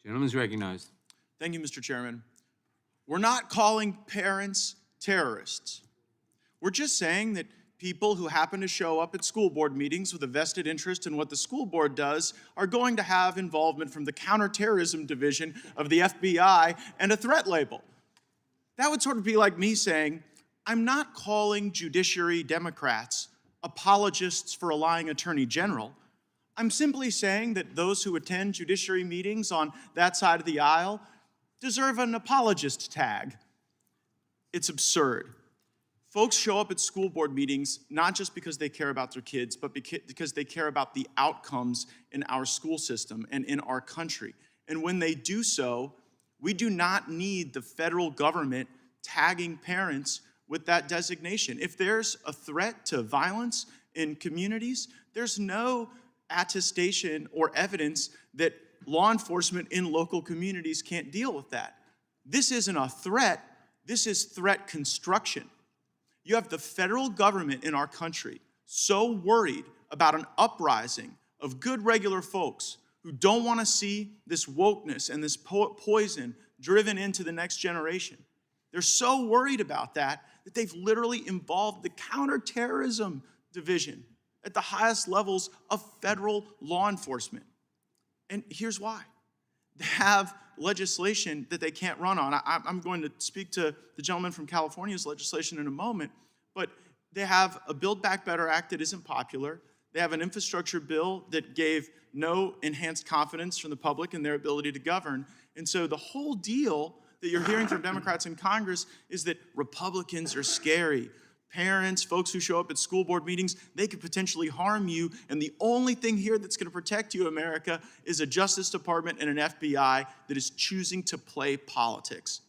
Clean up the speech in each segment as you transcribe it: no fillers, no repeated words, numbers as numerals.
Gentleman's recognized. Thank you, Mr. Chairman. We're not calling parents terrorists. We're just saying that people who happen to show up at school board meetings with a vested interest in what the school board does are going to have involvement from the counterterrorism division of the FBI and a threat label. That would sort of be like me saying, I'm not calling judiciary Democrats apologists for a lying attorney general. I'm simply saying that those who attend judiciary meetings on that side of the aisle deserve an apologist tag. It's absurd. Folks show up at school board meetings not just because they care about their kids, but because they care about the outcomes in our school system and in our country. And when they do so, we do not need the federal government tagging parents with that designation. If there's a threat to violence in communities, there's no attestation or evidence that law enforcement in local communities can't deal with that. This isn't a threat, this is threat construction. You have the federal government in our country so worried about an uprising of good regular folks who don't want to see this wokeness and this poison driven into the next generation. They're so worried about that they've literally involved the counterterrorism division at the highest levels of federal law enforcement. And here's why. They have legislation that they can't run on. I'm going to speak to the gentleman from California's legislation in a moment, but they have a Build Back Better Act that isn't popular. They have an infrastructure bill that gave no enhanced confidence from the public in their ability to govern. And so the whole deal that you're hearing from Democrats in Congress is that Republicans are scary. Parents, folks who show up at school board meetings, they could potentially harm you. And the only thing here that's going to protect you, America, is a Justice Department and an FBI that is choosing to play politics.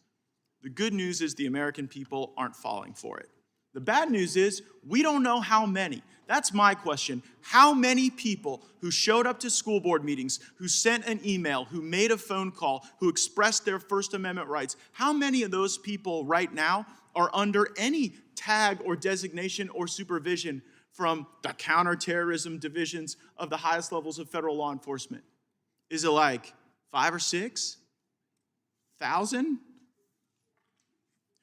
The good news is the American people aren't falling for it. The bad news is we don't know how many. That's my question. How many people who showed up to school board meetings, who sent an email, who made a phone call, who expressed their First Amendment rights, how many of those people right now are under any tag or designation or supervision from the counterterrorism divisions of the highest levels of federal law enforcement? Is it like 5 or 6 thousand?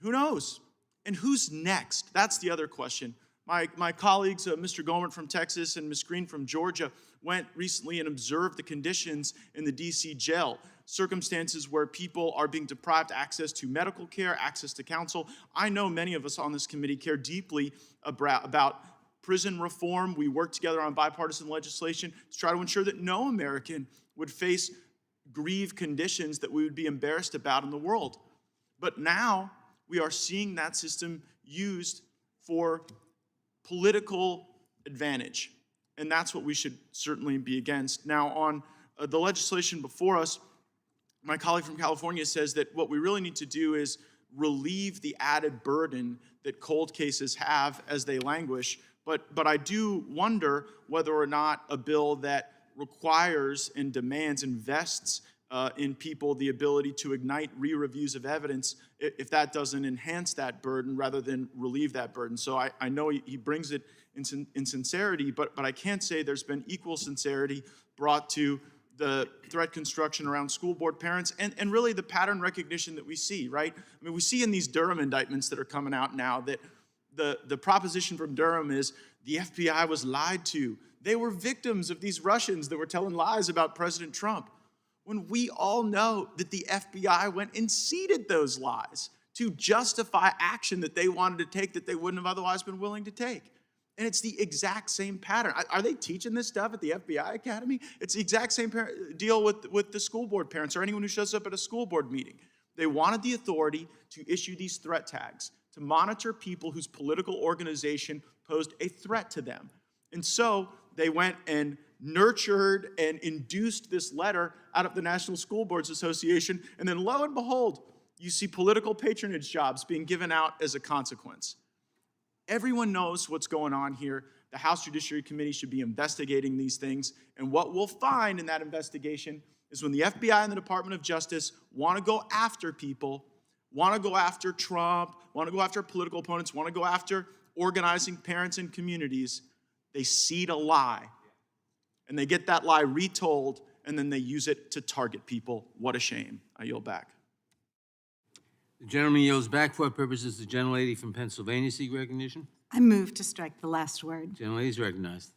Who knows? And who's next? That's the other question. My colleagues, Mr. Gohmert from Texas and Ms. Green from Georgia, went recently and observed the conditions in the D.C. jail, circumstances where people are being deprived access to medical care, access to counsel. I know many of us on this committee care deeply about prison reform. We work together on bipartisan legislation to try to ensure that no American would face grieved conditions that we would be embarrassed about in the world. But now we are seeing that system used for political advantage, and that's what we should certainly be against. Now, on the legislation before us, my colleague from California says that what we really need to do is relieve the added burden that cold cases have as they languish, but I do wonder whether or not a bill that requires and demands, invests in people the ability to ignite re-reviews of evidence, if that doesn't enhance that burden rather than relieve that burden. So I know he brings it in sincerity, but I can't say there's been equal sincerity brought to the threat construction around school board parents and really the pattern recognition that we see, right? I mean, we see in these Durham indictments that are coming out now that the proposition from Durham is the FBI was lied to. They were victims of these Russians that were telling lies about President Trump, when we all know that the FBI went and seeded those lies to justify action that they wanted to take that they wouldn't have otherwise been willing to take. And it's the exact same pattern. Are they teaching this stuff at the FBI Academy? It's the exact same deal with the school board parents or anyone who shows up at a school board meeting. They wanted the authority to issue these threat tags, to monitor people whose political organization posed a threat to them. And so they went and nurtured and induced this letter out of the National School Boards Association, and then lo and behold, you see political patronage jobs being given out as a consequence. Everyone knows what's going on here. The House Judiciary Committee should be investigating these things, and what we'll find in that investigation is when the FBI and the Department of Justice want to go after people, want to go after Trump, want to go after political opponents, want to go after organizing parents and communities, they seed a lie. And they get that lie retold, and then they use it to target people. What a shame. I yield back. The gentleman yields back. For what purposes the gentlelady from Pennsylvania seek recognition? I move to strike the last word. Gentlelady is recognized.